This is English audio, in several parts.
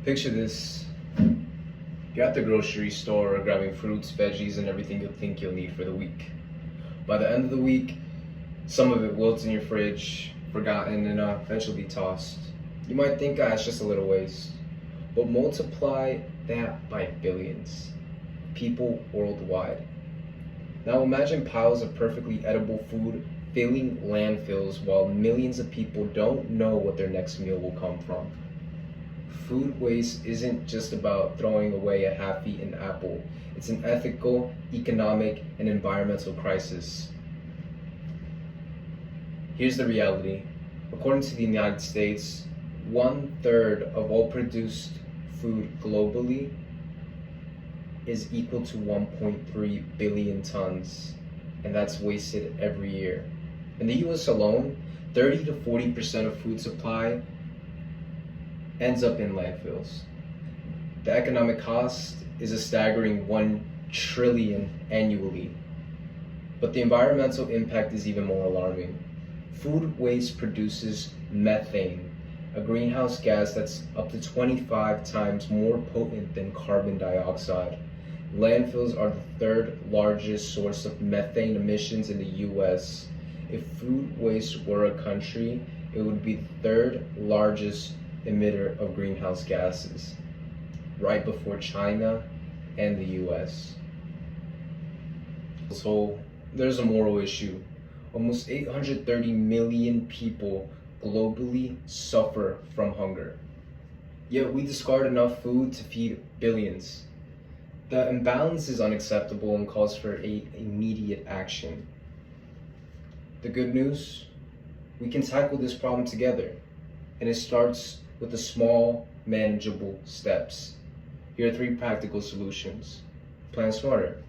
Picture this. You're at the grocery store grabbing fruits, veggies, and everything you think you'll need for the week. By the end of the week, some of it wilts in your fridge, forgotten, and eventually tossed. You might think, it's just a little waste. But multiply that by billions. People worldwide. Now imagine piles of perfectly edible food filling landfills while millions of people don't know what their next meal will come from. Food waste isn't just about throwing away a half-eaten apple. It's an ethical, economic, and environmental crisis. Here's the reality. According to the United States, 1/3 of all produced food globally is equal to 1.3 billion tons, and that's wasted every year. In the US alone, 30 to 40% of food supply ends up in landfills. The economic cost is a staggering 1 trillion annually. But the environmental impact is even more alarming. Food waste produces methane, a greenhouse gas that's up to 25 times more potent than carbon dioxide. Landfills are the third largest source of methane emissions in the US. If food waste were a country, it would be the third largest emitter of greenhouse gases, right before China and the US. So there's a moral issue. Almost 830 million people globally suffer from hunger. Yet we discard enough food to feed billions. The imbalance is unacceptable and calls for immediate action. The good news? We can tackle this problem together, and it starts with the small, manageable steps. Here are 3 practical solutions. Plan smarter.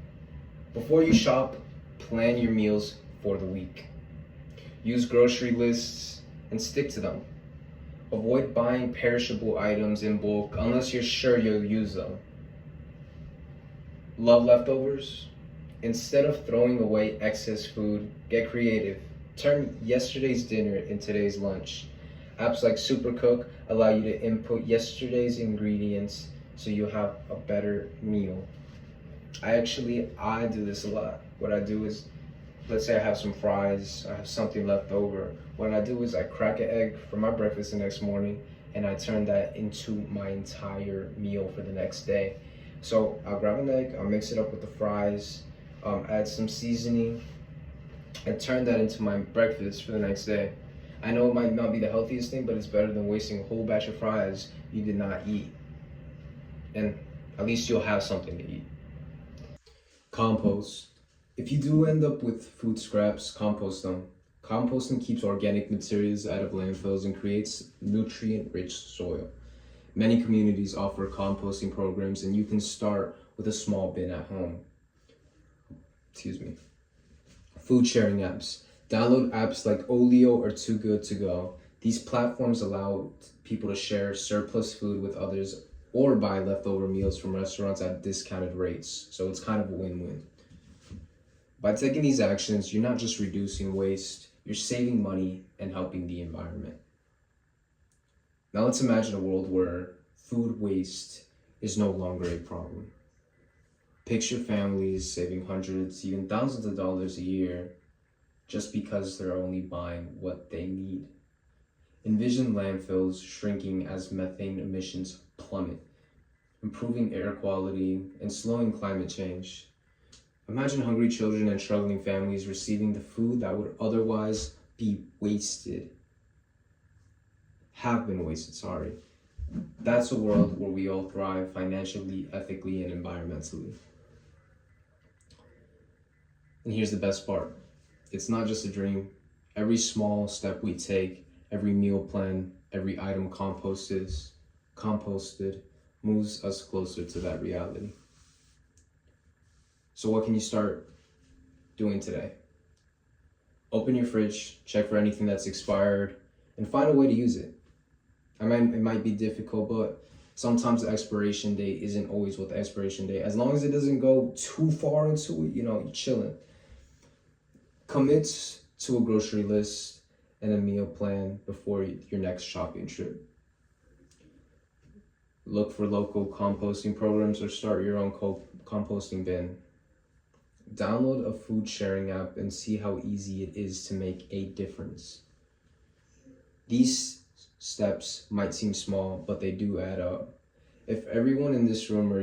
Before you shop, plan your meals for the week. Use grocery lists and stick to them. Avoid buying perishable items in bulk unless you're sure you'll use them. Love leftovers? Instead of throwing away excess food, get creative. Turn yesterday's dinner into today's lunch. Apps like Supercook allow you to input yesterday's ingredients so you have a better meal. I do this a lot. What I do is, let's say I have some fries, I have something left over. What I do is I crack an egg for my breakfast the next morning, and I turn that into my entire meal for the next day. So I'll grab an egg, I'll mix it up with the fries, add some seasoning, and turn that into my breakfast for the next day. I know it might not be the healthiest thing, but it's better than wasting a whole batch of fries you did not eat. And at least you'll have something to eat. Compost. If you do end up with food scraps, compost them. Composting keeps organic materials out of landfills and creates nutrient-rich soil. Many communities offer composting programs, and you can start with a small bin at home. Food sharing apps. Download apps like Olio or Too Good To Go. These platforms allow people to share surplus food with others or buy leftover meals from restaurants at discounted rates. So it's kind of a win-win. By taking these actions, you're not just reducing waste, you're saving money and helping the environment. Now let's imagine a world where food waste is no longer a problem. Picture families saving hundreds, even thousands of dollars a year just because they're only buying what they need. Envision landfills shrinking as methane emissions plummet, improving air quality and slowing climate change. Imagine hungry children and struggling families receiving the food that would otherwise be wasted. Have been wasted, sorry. That's a world where we all thrive financially, ethically, and environmentally. And here's the best part. It's not just a dream. Every small step we take, every meal plan, every item composted, moves us closer to that reality. So what can you start doing today? Open your fridge, check for anything that's expired, and find a way to use it. It might be difficult, but sometimes the expiration date isn't always what the expiration date. As long as it doesn't go too far into it, you're chilling. Commit to a grocery list and a meal plan before your next shopping trip. look for local composting programs, or start your own composting bin. Download a food sharing app and see how easy it is to make a difference. These steps might seem small, but they do add up. If everyone in this room, or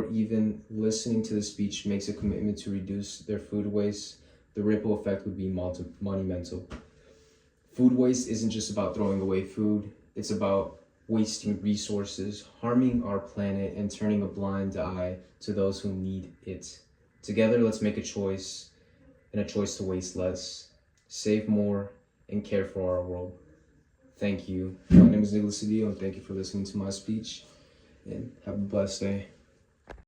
even listening to the speech, makes a commitment to reduce their food waste, the ripple effect would be monumental. Food waste isn't just about throwing away food, it's about wasting resources, harming our planet, and turning a blind eye to those who need it. Together, let's make a choice, and a choice to waste less, save more, and care for our world. Thank you. My name is Nicholas Cedillo, and thank you for listening to my speech, and have a blessed day.